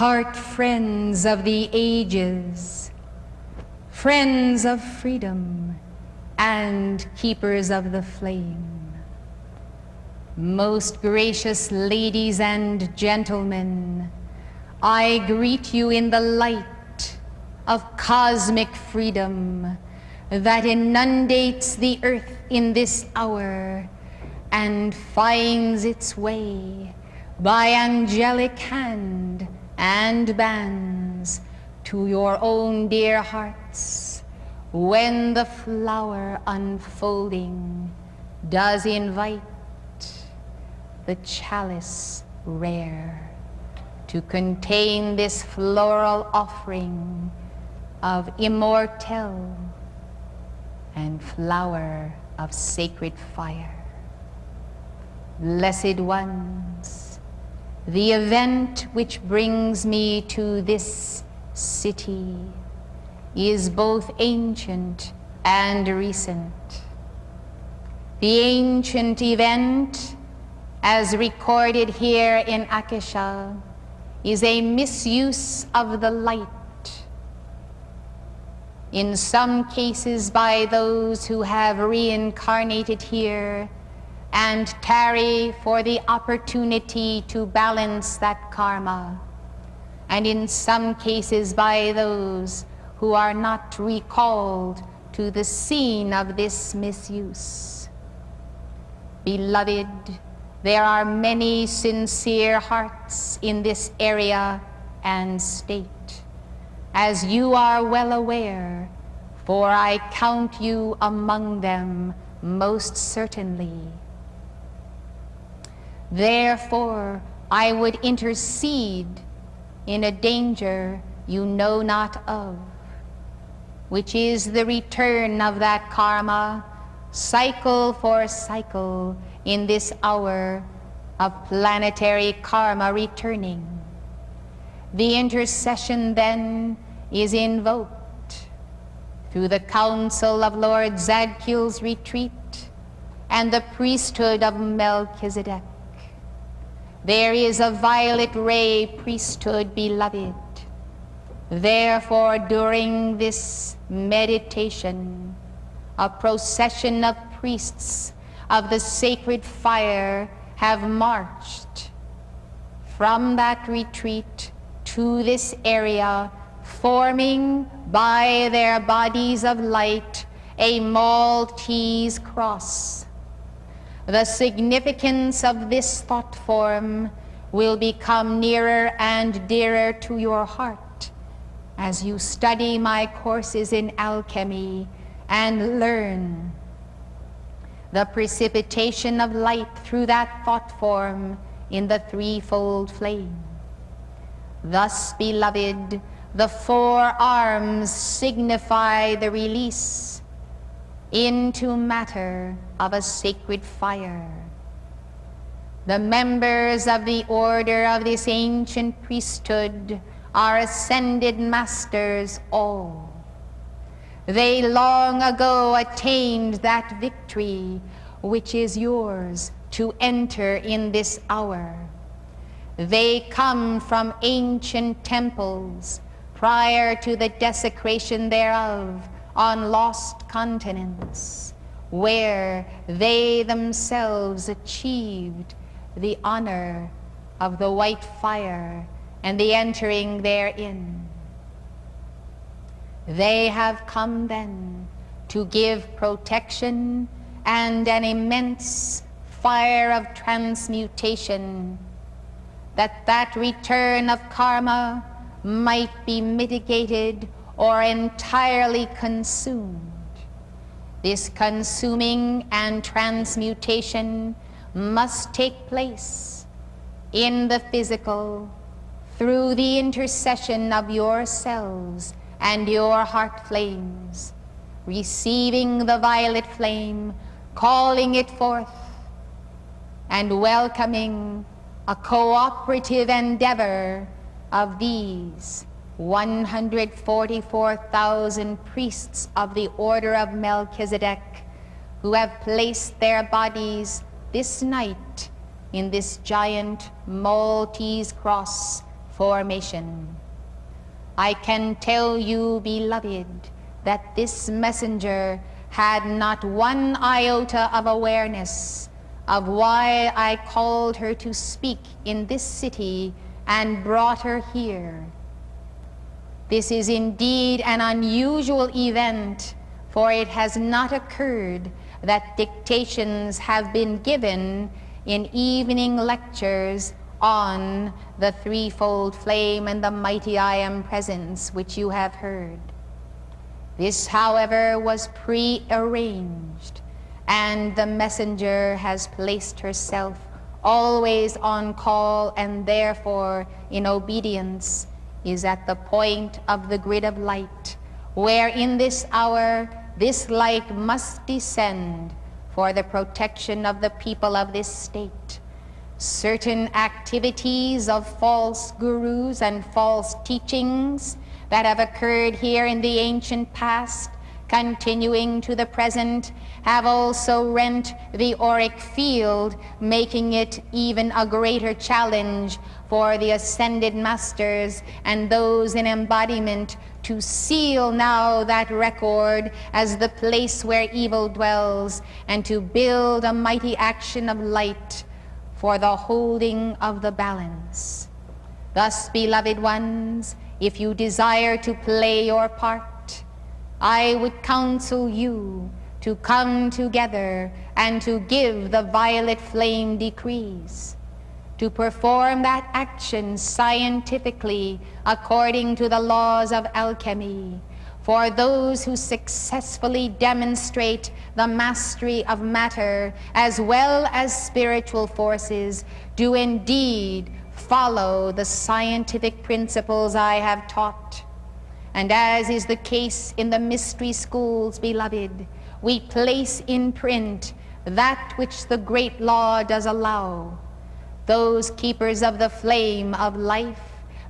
heart friends of the ages, friends of freedom and keepers of the flame, most gracious ladies and gentlemen, I greet you in the light of cosmic freedom that inundates the earth in this hour and finds its way by angelic hand and bands to your own dear hearts, when the flower unfolding does invite the chalice rare to contain this floral offering of immortel and flower of sacred fire. Blessed ones, the event which brings me to this city is both ancient and recent. The ancient event, as recorded here in Akasha, is a misuse of the light, in some cases by those who have reincarnated here and tarry for the opportunity to balance that karma, and in some cases by those who are not recalled to the scene of this misuse. Beloved, there are many sincere hearts in this area and state, as you are well aware, for I count you among them most certainly. Therefore, I would intercede in a danger you know not of, which is the return of that karma, cycle for cycle, in this hour of planetary karma returning. The intercession then is invoked through the council of Lord Zadkiel's retreat and the priesthood of Melchizedek. There is a violet ray priesthood, beloved. Therefore, during this meditation, a procession of priests of the sacred fire have marched from that retreat to this area, forming by their bodies of light a Maltese cross. The significance of this thought form will become nearer and dearer to your heart as you study my courses in alchemy and learn the precipitation of light through that thought form in the threefold flame. Thus, beloved, the four arms signify the release into matter of a sacred fire. The members of the order of this ancient priesthood are ascended masters all. They long ago attained that victory which is yours to enter in this hour. They come from ancient temples prior to the desecration thereof on lost continents, where they themselves achieved the honor of the white fire and the entering therein. They have come then to give protection and an immense fire of transmutation, that return of karma might be mitigated or entirely consumed. This consuming and transmutation must take place in the physical through the intercession of yourselves and your heart flames, receiving the violet flame, calling it forth, and welcoming a cooperative endeavor of these 144,000 priests of the order of Melchizedek, who have placed their bodies this night in this giant Maltese cross formation. I can tell you, beloved, that this messenger had not one iota of awareness of why I called her to speak in this city and brought her here. This is indeed an unusual event, for it has not occurred that dictations have been given in evening lectures on the threefold flame and the mighty I Am Presence, which you have heard. This, however, was pre-arranged, and the messenger has placed herself always on call, and therefore, in obedience, is at the point of the grid of light, where in this hour this light must descend for the protection of the people of this state. Certain activities of false gurus and false teachings that have occurred here in the ancient past, continuing to the present, have also rent the auric field, making it even a greater challenge for the ascended masters and those in embodiment to seal now that record as the place where evil dwells, and to build a mighty action of light for the holding of the balance. Thus, beloved ones, if you desire to play your part, I would counsel you to come together and to give the violet flame decrees, to perform that action scientifically according to the laws of alchemy. For those who successfully demonstrate the mastery of matter as well as spiritual forces do indeed follow the scientific principles I have taught. And as is the case in the mystery schools, beloved, we place in print that which the great law does allow. Those keepers of the flame of life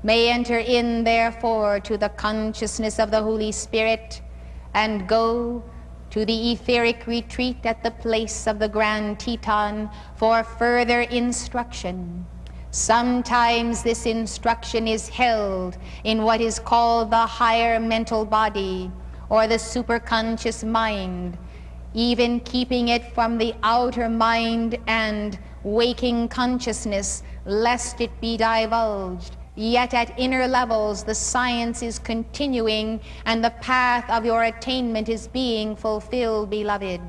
may enter in, therefore, to the consciousness of the Holy Spirit and go to the etheric retreat at the place of the Grand Teton for further instruction. Sometimes this instruction is held in what is called the higher mental body or the superconscious mind, even keeping it from the outer mind and waking consciousness, lest it be divulged. Yet at inner levels the science is continuing and the path of your attainment is being fulfilled, beloved.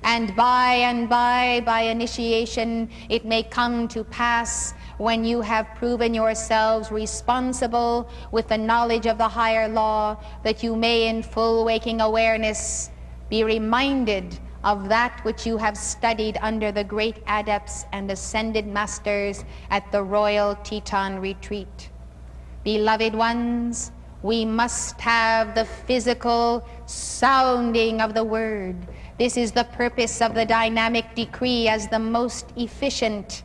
And by initiation, it may come to pass, when you have proven yourselves responsible with the knowledge of the higher law, that you may in full waking awareness be reminded of that which you have studied under the great adepts and ascended masters at the Royal Teton Retreat. Beloved ones, we must have the physical sounding of the word. This is the purpose of the dynamic decree as the most efficient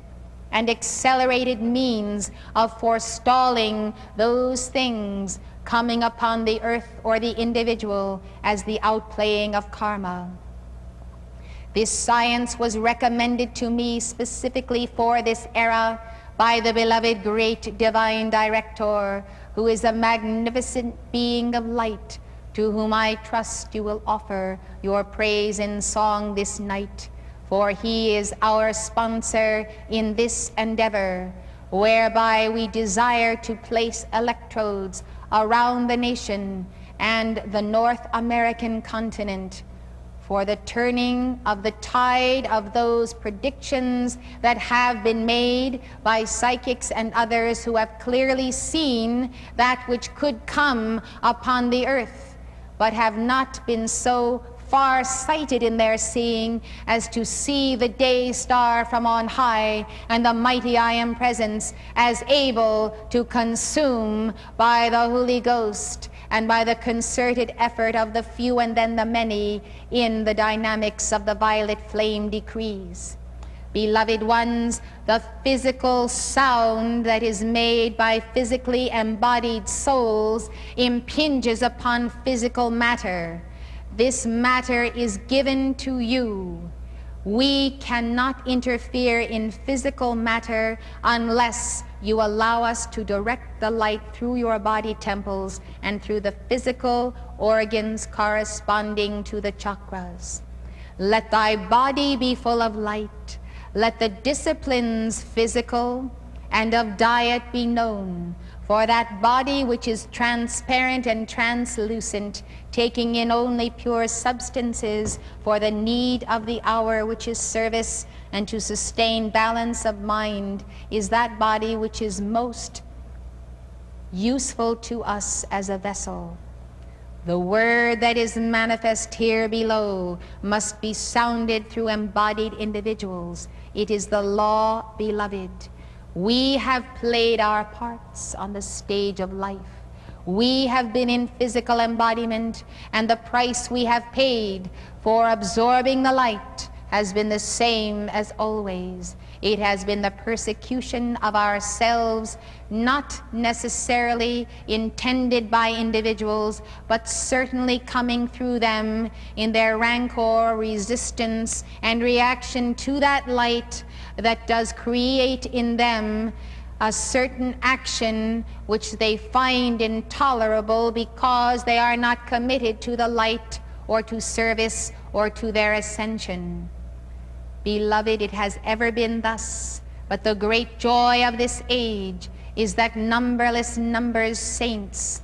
and accelerated means of forestalling those things coming upon the earth or the individual as the outplaying of karma. This science was recommended to me specifically for this era by the beloved great divine director, who is a magnificent being of light, to whom I trust you will offer your praise in song this night, for he is our sponsor in this endeavor, whereby we desire to place electrodes around the nation and the North American continent for the turning of the tide of those predictions that have been made by psychics and others who have clearly seen that which could come upon the earth, but have not been so far-sighted in their seeing as to see the day star from on high and the mighty I Am Presence as able to consume by the Holy Ghost and by the concerted effort of the few and then the many in the dynamics of the violet flame decrees. Beloved ones, the physical sound that is made by physically embodied souls impinges upon physical matter. This matter is given to you We cannot interfere in physical matter unless you allow us to direct the light through your body temples and through the physical organs corresponding to the chakras. Let thy body be full of light. Let the disciplines physical and of diet be known. For that body which is transparent and translucent, taking in only pure substances for the need of the hour, which is service, and to sustain balance of mind, is that body which is most useful to us as a vessel. The word that is manifest here below must be sounded through embodied individuals. It is the law, beloved. We have played our parts on the stage of life. We have been in physical embodiment, and the price we have paid for absorbing the light has been the same as always. It has been the persecution of ourselves, not necessarily intended by individuals, but certainly coming through them in their rancor, resistance, and reaction to that light that does create in them a certain action which they find intolerable because they are not committed to the light or to service or to their ascension. Beloved, it has ever been thus, but the great joy of this age is that numberless numbers saints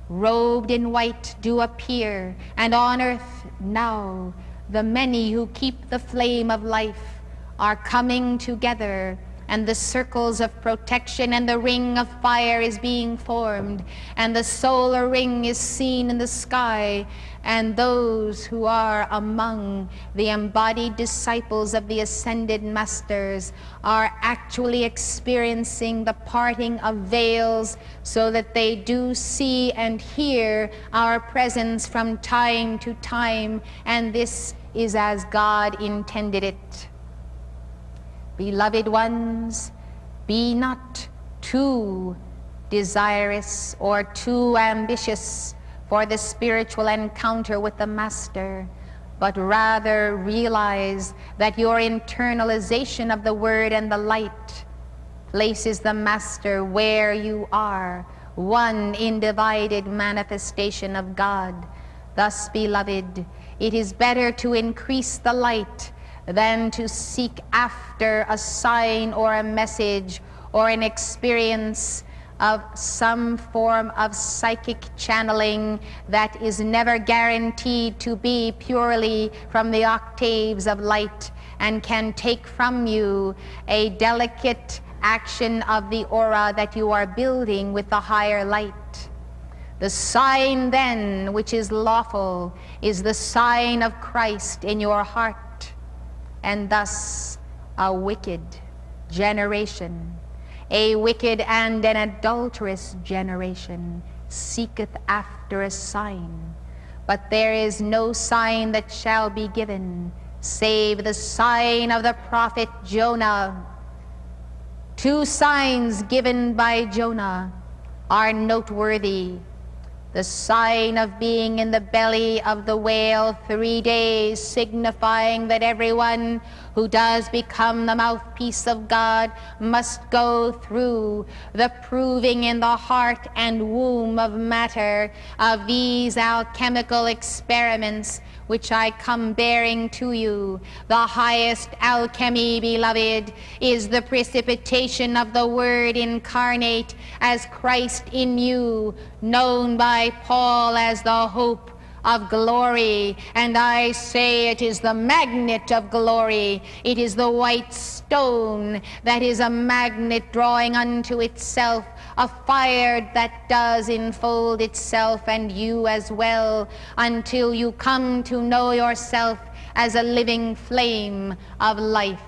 robed in white do appear, and on earth now the many who keep the flame of life are coming together, and the circles of protection and the ring of fire is being formed, and the solar ring is seen in the sky, and those who are among the embodied disciples of the ascended masters are actually experiencing the parting of veils, so that they do see and hear our presence from time to time, and this is as God intended it. Beloved ones, be not too desirous or too ambitious for the spiritual encounter with the Master, but rather realize that your internalization of the Word and the light places the Master where you are, one undivided manifestation of God. Thus, beloved, it is better to increase the light than to seek after a sign or a message or an experience of some form of psychic channeling that is never guaranteed to be purely from the octaves of light and can take from you a delicate action of the aura that you are building with the higher light. The sign then which is lawful is the sign of Christ in your heart. And thus a wicked generation, a wicked and an adulterous generation, seeketh after a sign. But there is no sign that shall be given, save the sign of the prophet Jonah. 2 signs given by Jonah are noteworthy. The sign of being in the belly of the whale 3 days, signifying that everyone who does become the mouthpiece of God must go through the proving in the heart and womb of matter of these alchemical experiments which I come bearing to you. The highest alchemy, beloved, is the precipitation of the Word incarnate as Christ in you, known by Paul as the hope of glory. And I say it is the magnet of glory. It is the white stone that is a magnet drawing unto itself a fire that does enfold itself and you as well, until you come to know yourself as a living flame of life.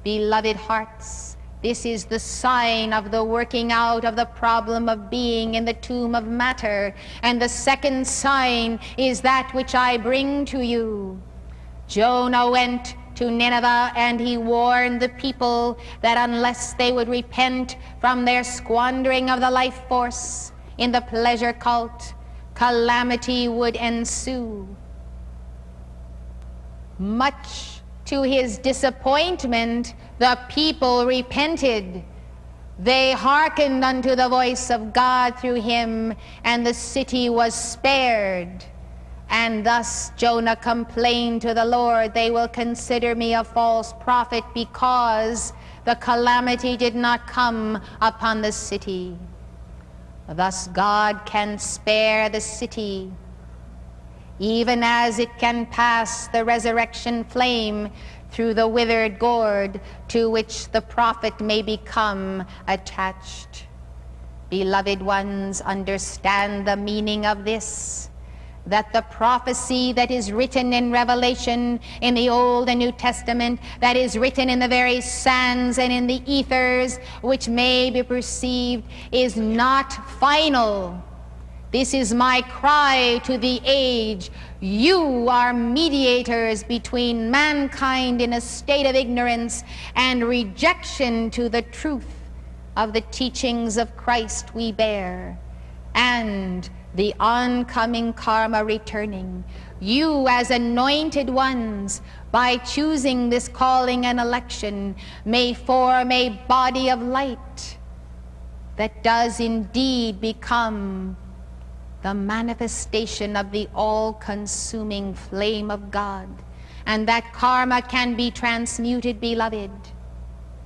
Beloved hearts, this is the sign of the working out of the problem of being in the tomb of matter. And the second sign is that which I bring to you. Jonah went to Nineveh, and he warned the people that unless they would repent from their squandering of the life force in the pleasure cult, calamity would ensue. Much to his disappointment, the people repented. They hearkened unto the voice of God through him, and the city was spared. And thus Jonah complained to the Lord, they will consider me a false prophet because the calamity did not come upon the city. Thus God can spare the city, even as it can pass the resurrection flame through the withered gourd to which the prophet may become attached. Beloved ones, understand the meaning of this, that the prophecy that is written in Revelation, in the Old and New Testament, that is written in the very sands and in the ethers, which may be perceived, is not final. This is my cry to the age. You are mediators between mankind in a state of ignorance and rejection to the truth of the teachings of Christ we bear, and the oncoming karma returning. You as anointed ones, by choosing this calling and election, may form a body of light that does indeed become the manifestation of the all-consuming flame of God. And that karma can be transmuted, beloved.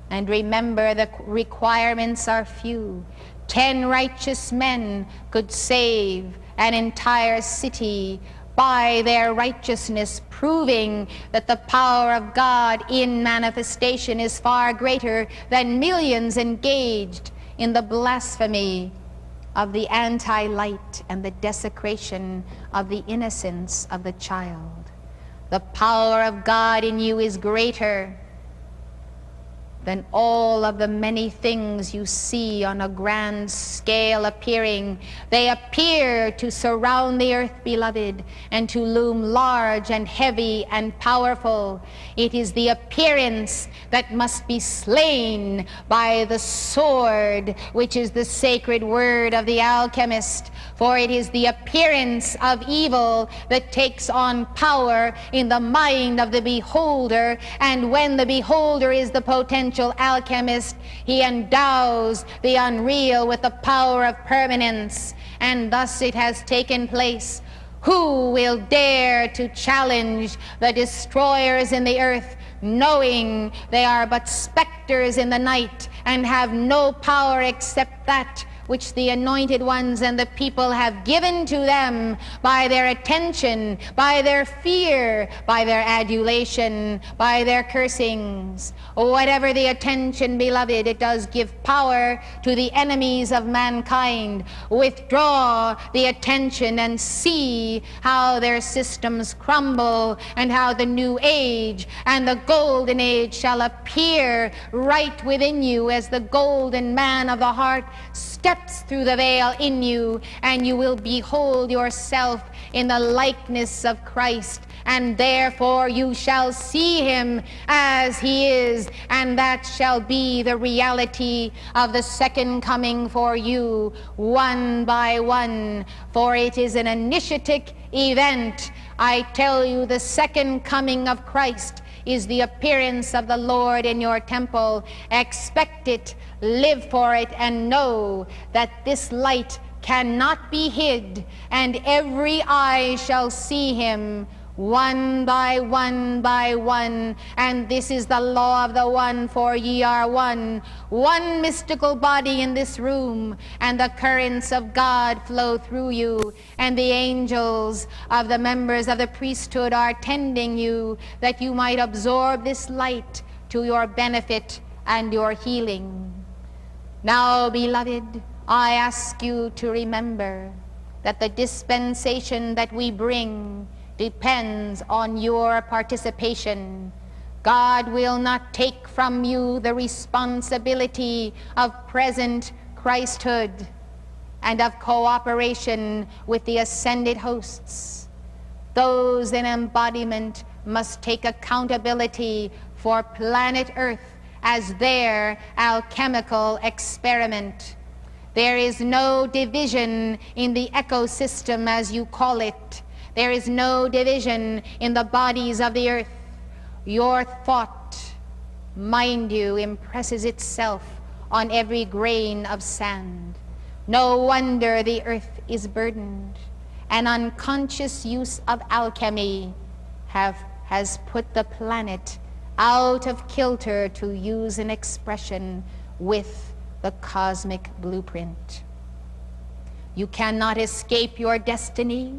And remember, the requirements are few. 10 righteous men could save an entire city by their righteousness, proving that the power of God in manifestation is far greater than millions engaged in the blasphemy of the anti-light and the desecration of the innocence of the child. The power of God in you is greater than all of the many things you see on a grand scale appearing. They appear to surround the earth, beloved, and to loom large and heavy and powerful. It is the appearance that must be slain by the sword, which is the sacred word of the alchemist. For it is the appearance of evil that takes on power in the mind of the beholder, and when the beholder is the potential alchemist, he endows the unreal with the power of permanence, and thus it has taken place. Who will dare to challenge the destroyers in the earth, knowing they are but specters in the night and have no power except that which the anointed ones and the people have given to them by their attention, by their fear, by their adulation, by their cursings? Whatever the attention, beloved, it does give power to the enemies of mankind. Withdraw the attention and see how their systems crumble, and how the new age and the golden age shall appear right within you as the golden man of the heart steps through the veil in you, and you will behold yourself in the likeness of Christ, and therefore you shall see him as he is, and that shall be the reality of the second coming for you, one by one, for it is an initiatic event. I tell you, the second coming of Christ is the appearance of the Lord in your temple. Expect it, live for it, and know that this light cannot be hid, and every eye shall see him, one by one by one. And this is the law of the one, for ye are one mystical body in this room, and the currents of God flow through you, and the angels of the members of the priesthood are tending you, that you might absorb this light to your benefit and your healing. Now, beloved, I ask you to remember that the dispensation that we bring depends on your participation. God will not take from you the responsibility of present Christhood and of cooperation with the ascended hosts. Those in embodiment must take accountability for planet Earth as their alchemical experiment. There is no division in the ecosystem, as you call it. There is no division in the bodies of the earth. Your thought, mind you, impresses itself on every grain of sand. No wonder the earth is burdened. An unconscious use of alchemy has put the planet out of kilter, to use an expression, with the cosmic blueprint. You cannot escape your destiny.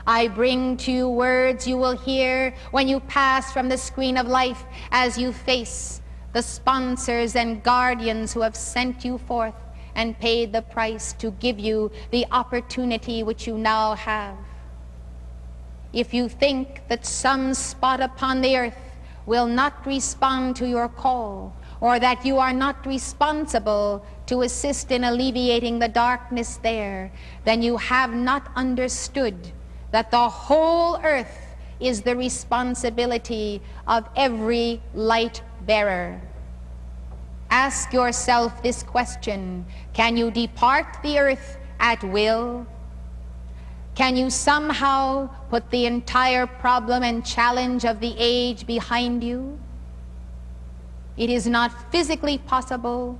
I bring to you words you will hear when you pass from the screen of life, as you face the sponsors and guardians who have sent you forth and paid the price to give you the opportunity which you now have. If you think that some spot upon the earth will not respond to your call, or that you are not responsible to assist in alleviating the darkness there, then you have not understood that the whole earth is the responsibility of every light bearer. Ask yourself this question: can you depart the earth at will? Can you somehow put the entire problem and challenge of the age behind you? It is not physically possible,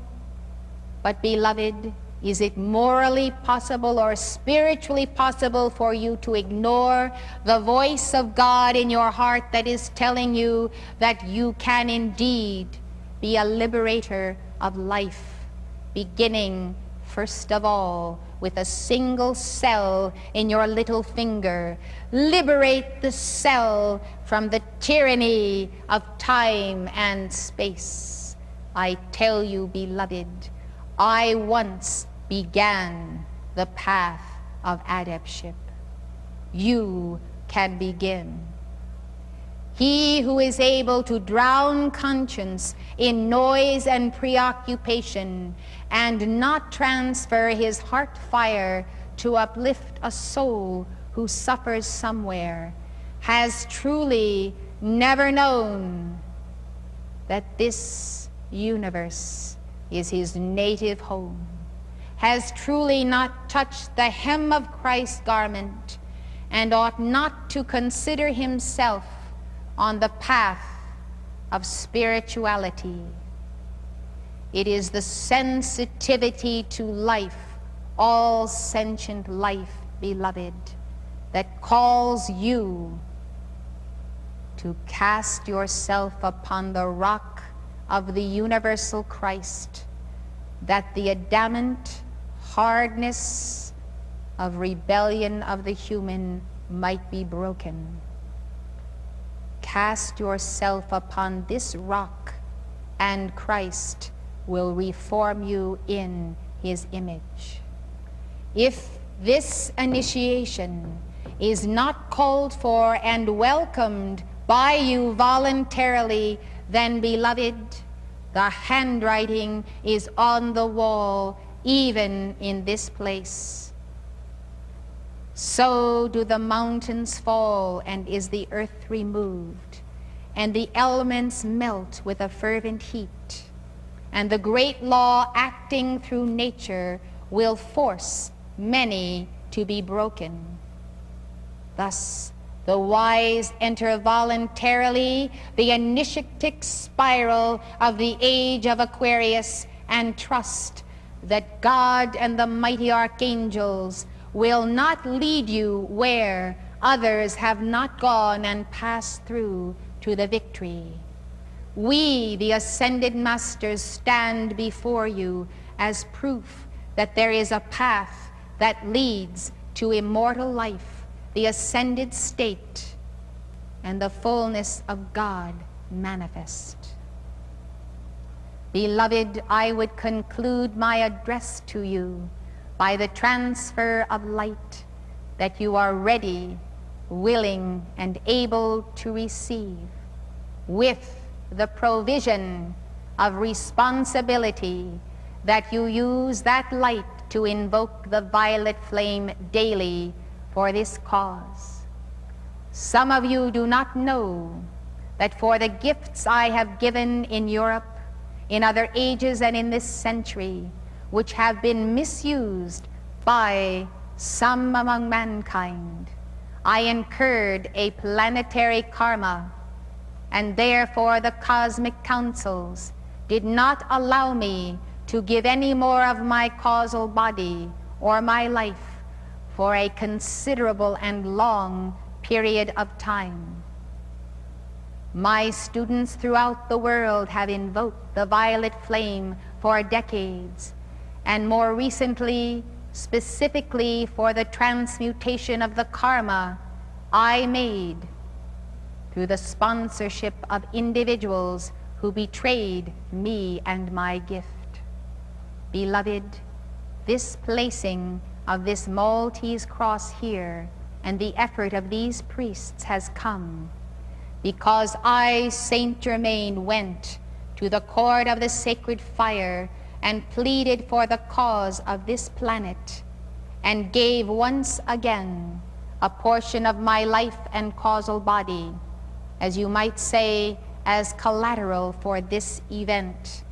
but beloved, is it morally possible or spiritually possible for you to ignore the voice of God in your heart that is telling you that you can indeed be a liberator of life, beginning first of all with a single cell in your little finger? Liberate the cell from the tyranny of time and space. I tell you, beloved, I once began the path of adeptship. You can begin. He who is able to drown conscience in noise and preoccupation, and not transfer his heart fire to uplift a soul who suffers somewhere, has truly never known that this universe is his native home, has truly not touched the hem of Christ's garment, and ought not to consider himself on the path of spirituality. It is the sensitivity to life, all sentient life, beloved, that calls you to cast yourself upon the rock of the universal Christ, that the adamant hardness of rebellion of the human might be broken. Cast yourself upon this rock, and Christ will reform you in his image. If this initiation is not called for and welcomed by you voluntarily, then, beloved, the handwriting is on the wall, even in this place. So do the mountains fall, and is the earth removed, and the elements melt with a fervent heat, and the great law acting through nature will force many to be broken. Thus, the wise enter voluntarily the initiatic spiral of the age of Aquarius, and trust that God and the mighty archangels will not lead you where others have not gone and passed through to the victory. We, the ascended masters, stand before you as proof that there is a path that leads to immortal life, the ascended state, and the fullness of God manifest. Beloved, I would conclude my address to you by the transfer of light that you are ready, willing, and able to receive, with the provision of responsibility that you use that light to invoke the violet flame daily for this cause. Some of you do not know that for the gifts I have given in Europe, in other ages, and in this century, which have been misused by some among mankind, I incurred a planetary karma and therefore the cosmic councils did not allow me to give any more of my causal body or my life for a considerable and long period of time. My students throughout the world have invoked the violet flame for decades, and more recently, specifically for the transmutation of the karma I made through the sponsorship of individuals who betrayed me and my gift. Beloved, this placing of this Maltese cross here and the effort of these priests has come because I, Saint Germain, went to the court of the sacred fire and pleaded for the cause of this planet and gave once again a portion of my life and causal body, as you might say, as collateral for this event.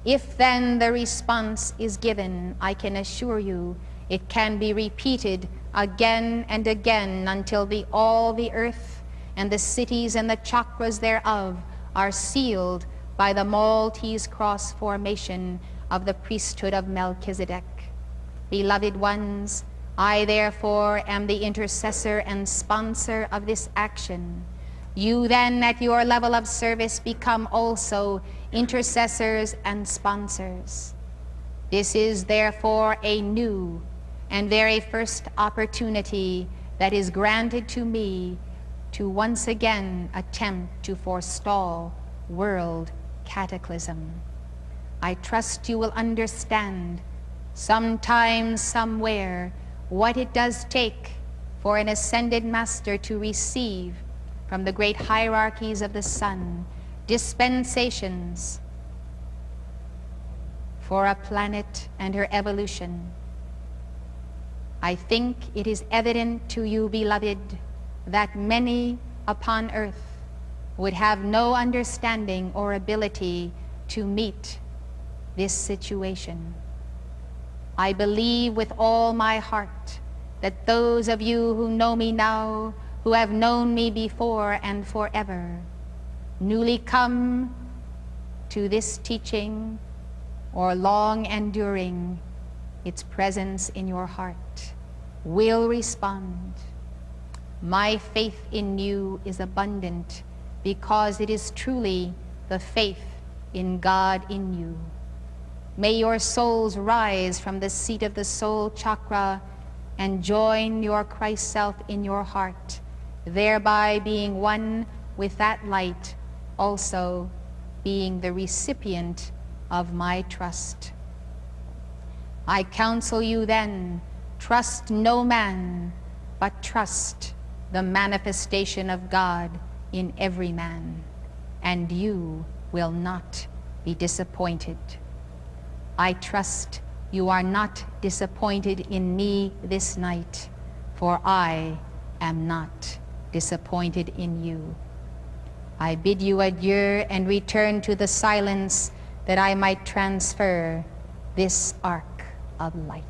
If then the response is given, I can assure you it can be repeated again and again until all the earth and the cities and the chakras thereof are sealed by the Maltese cross formation of the priesthood of Melchizedek. Beloved ones, I therefore am the intercessor and sponsor of this action. You then at your level of service become also intercessors and sponsors. This is therefore a new and very first opportunity that is granted to me to once again attempt to forestall world cataclysm. I trust you will understand sometime, somewhere, what it does take for an ascended master to receive from the great hierarchies of the sun dispensations for a planet and her evolution. I think it is evident to you, beloved, that many upon earth would have no understanding or ability to meet this situation. I believe with all my heart that those of you who know me now, who have known me before and forever, newly come to this teaching or long enduring its presence in your heart, will respond. My faith in you is abundant because it is truly the faith in God in you. May your souls rise from the seat of the soul chakra and join your Christ self in your heart, thereby being one with that light, also being the recipient of my trust. I counsel you then, trust no man, but trust the manifestation of God in every man, and you will not be disappointed. I trust you are not disappointed in me this night, for I am not disappointed in you. I bid you adieu and return to the silence that I might transfer this arc of light.